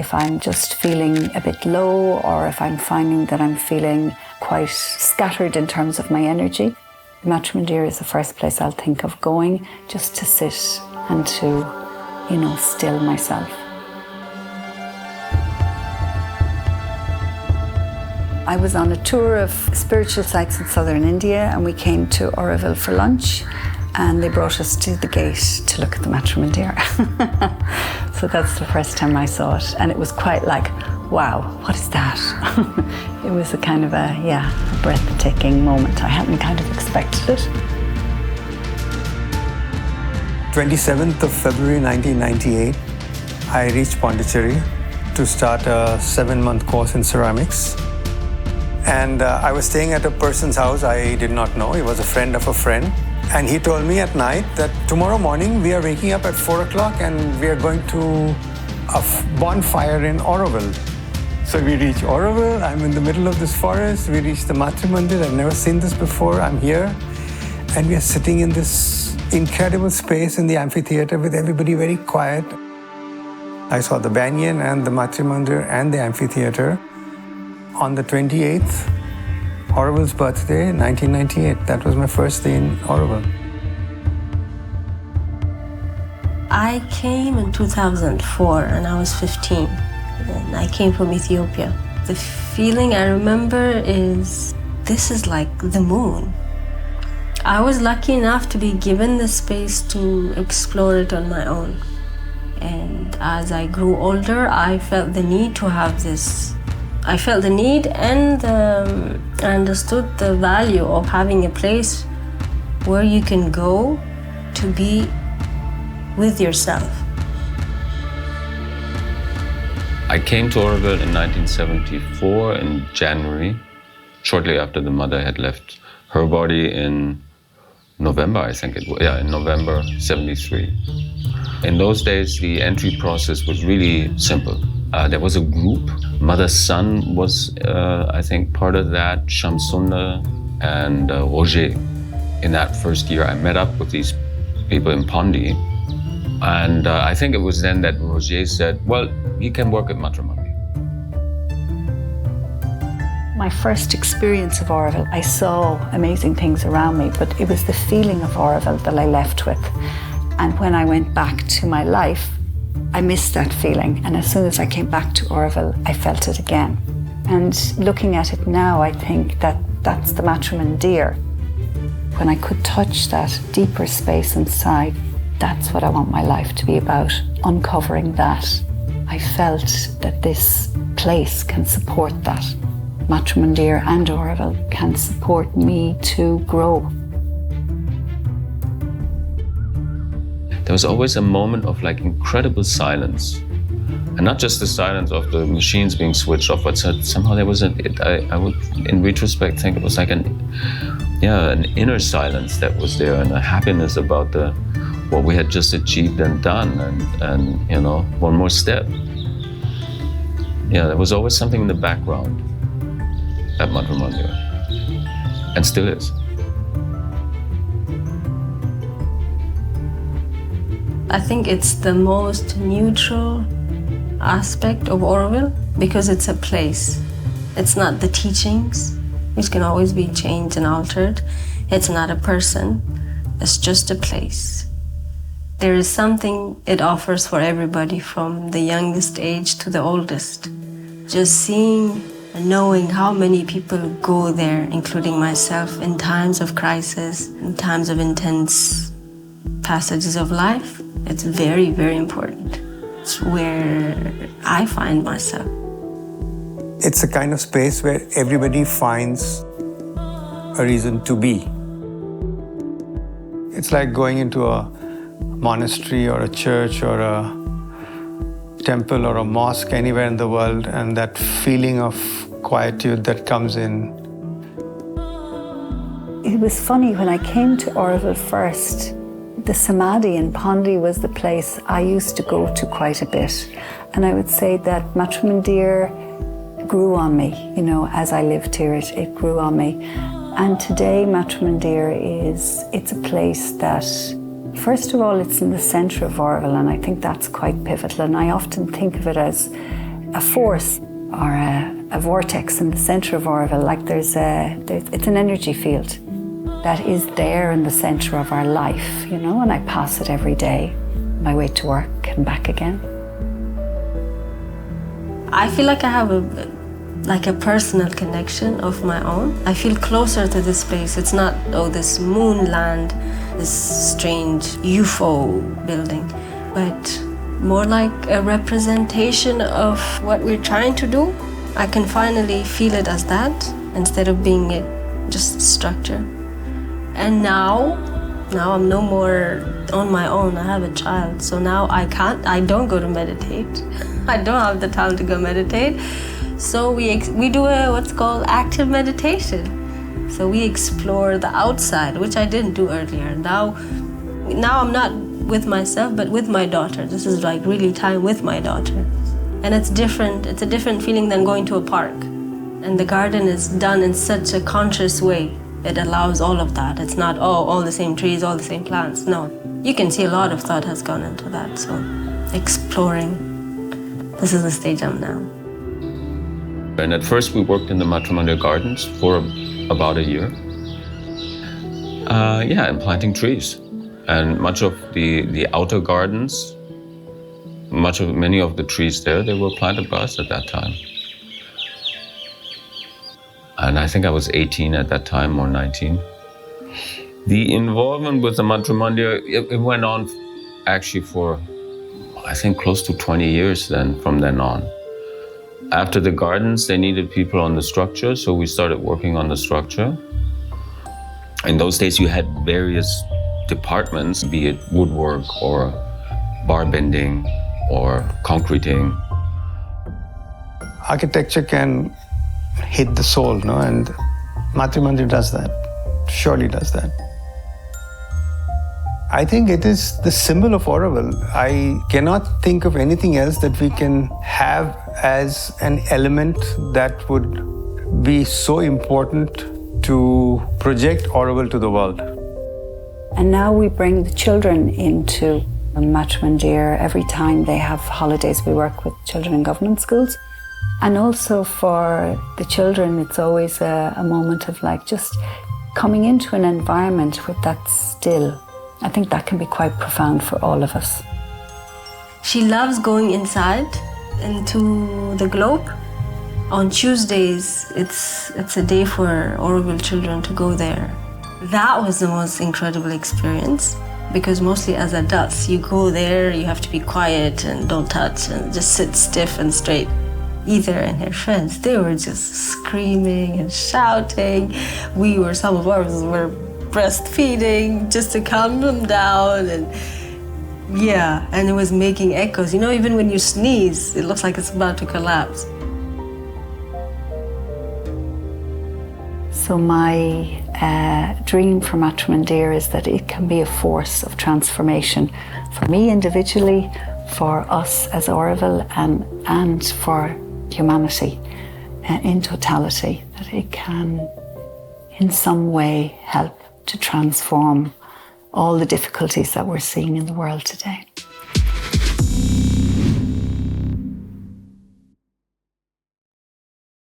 if I'm just feeling a bit low or if I'm finding that I'm feeling quite scattered in terms of my energy. Matrimandir is the first place I'll think of going, just to sit and to, still myself. I was on a tour of spiritual sites in southern India, and we came to Auroville for lunch, and they brought us to the gate to look at the Matrimandir. So that's the first time I saw it, and it was quite like, wow, what is that? It was a kind of a breathtaking moment. I hadn't kind of expected it. 27th of February 1998, I reached Pondicherry to start a 7-month course in ceramics. And I was staying at a person's house I did not know. He was a friend of a friend. And he told me at night that tomorrow morning we are waking up at 4 o'clock and we are going to a bonfire in Auroville. So we reach Auroville. I'm in the middle of this forest. We reach the Matrimandir. I've never seen this before. I'm here. And we are sitting in this incredible space in the amphitheater with everybody very quiet. I saw the banyan and the Matrimandir and the amphitheater. On the 28th, Auroville's birthday, 1998. That was my first day in Auroville. I came in 2004 and I was 15. And I came from Ethiopia. The feeling I remember is, this is like the moon. I was lucky enough to be given the space to explore it on my own. And as I grew older, I felt the need to have this. I felt the need and I understood the value of having a place where you can go to be with yourself. I came to Auroville in 1974 in January, shortly after the mother had left her body in November, I think it was. Yeah, in November 73. In those days, the entry process was really simple. There was a group. Mother's son was, I think, part of that, Shamsunda and Roger. In that first year, I met up with these people in Pondi. And I think it was then that Roger said, well, he can work at Matrimandir. My first experience of Auroville, I saw amazing things around me, but it was the feeling of Auroville that I left with. And when I went back to my life, I missed that feeling, and as soon as I came back to Auroville, I felt it again. And looking at it now, I think that that's the Matrimandir. When I could touch that deeper space inside, that's what I want my life to be about, uncovering that. I felt that this place can support that. Matrimandir and Auroville can support me to grow. There was always a moment of incredible silence. And not just the silence of the machines being switched off, but somehow there was I would, in retrospect, think it was like an inner silence that was there, and a happiness about what we had just achieved and done, and one more step. Yeah, there was always something in the background at Matrimandir, and still is. I think it's the most neutral aspect of Auroville because it's a place. It's not the teachings, which can always be changed and altered. It's not a person, it's just a place. There is something it offers for everybody from the youngest age to the oldest. Just seeing and knowing how many people go there, including myself, in times of crisis, in times of intense passages of life, it's very, very important. It's where I find myself. It's a kind of space where everybody finds a reason to be. It's like going into a monastery or a church or a temple or a mosque anywhere in the world, and that feeling of quietude that comes in. It was funny, when I came to Auroville first, the Samadhi in Pondi was the place I used to go to quite a bit. And I would say that Matrimandir grew on me, as I lived here, it grew on me. And today Matrimandir it's a place that, first of all, it's in the centre of Auroville, and I think that's quite pivotal. And I often think of it as a force or a vortex in the center of Auroville, like it's an energy field that is there in the center of our life, you know, and I pass it every day, my way to work and back again. I feel like I have a personal connection of my own. I feel closer to this place. It's not, oh, this moon land, this strange UFO building, but more like a representation of what we're trying to do. I can finally feel it as that instead of being just structure. And now I'm no more on my own. I have a child, so now I don't go to meditate. I don't have the time to go meditate. So we do what's called active meditation. So we explore the outside, which I didn't do earlier. Now I'm not with myself, but with my daughter. This is like really time with my daughter. And it's different. It's a different feeling than going to a park. And the garden is done in such a conscious way. It allows all of that. It's not, oh, all the same trees, all the same plants. No, you can see a lot of thought has gone into that. So exploring, this is the stage I'm now. And at first we worked in the Matrimandir gardens for about a year. And planting trees. And much of the outer gardens, many of the trees there, they were planted by us at that time. And I think I was 18 at that time, or 19. The involvement with the Matrimandir, it went on actually for, I think, close to 20 years from then on. After the gardens, they needed people on the structure, so we started working on the structure. In those days, you had various departments, be it woodwork or bar bending or concreting. Architecture can hit the soul, no? And Matrimandir does that, surely does that. I think it is the symbol of Auroville. I cannot think of anything else that we can have as an element that would be so important to project Auroville to the world. And now we bring the children into Matrimandir. Every time they have holidays, we work with children in government schools. And also for the children, it's always a moment of like just coming into an environment with that still. I think that can be quite profound for all of us. She loves going inside into the globe. On Tuesdays, it's a day for Auroville children to go there. That was the most incredible experience, because mostly as adults, you go there, you have to be quiet and don't touch and just sit stiff and straight. Either and her friends, they were just screaming and shouting. Some of us were breastfeeding just to calm them down, and it was making echoes. You know, even when you sneeze, it looks like it's about to collapse. So my dream for Matrimandir is that it can be a force of transformation for me individually, for us as Auroville, and for humanity in totality, that it can in some way help to transform all the difficulties that we're seeing in the world today.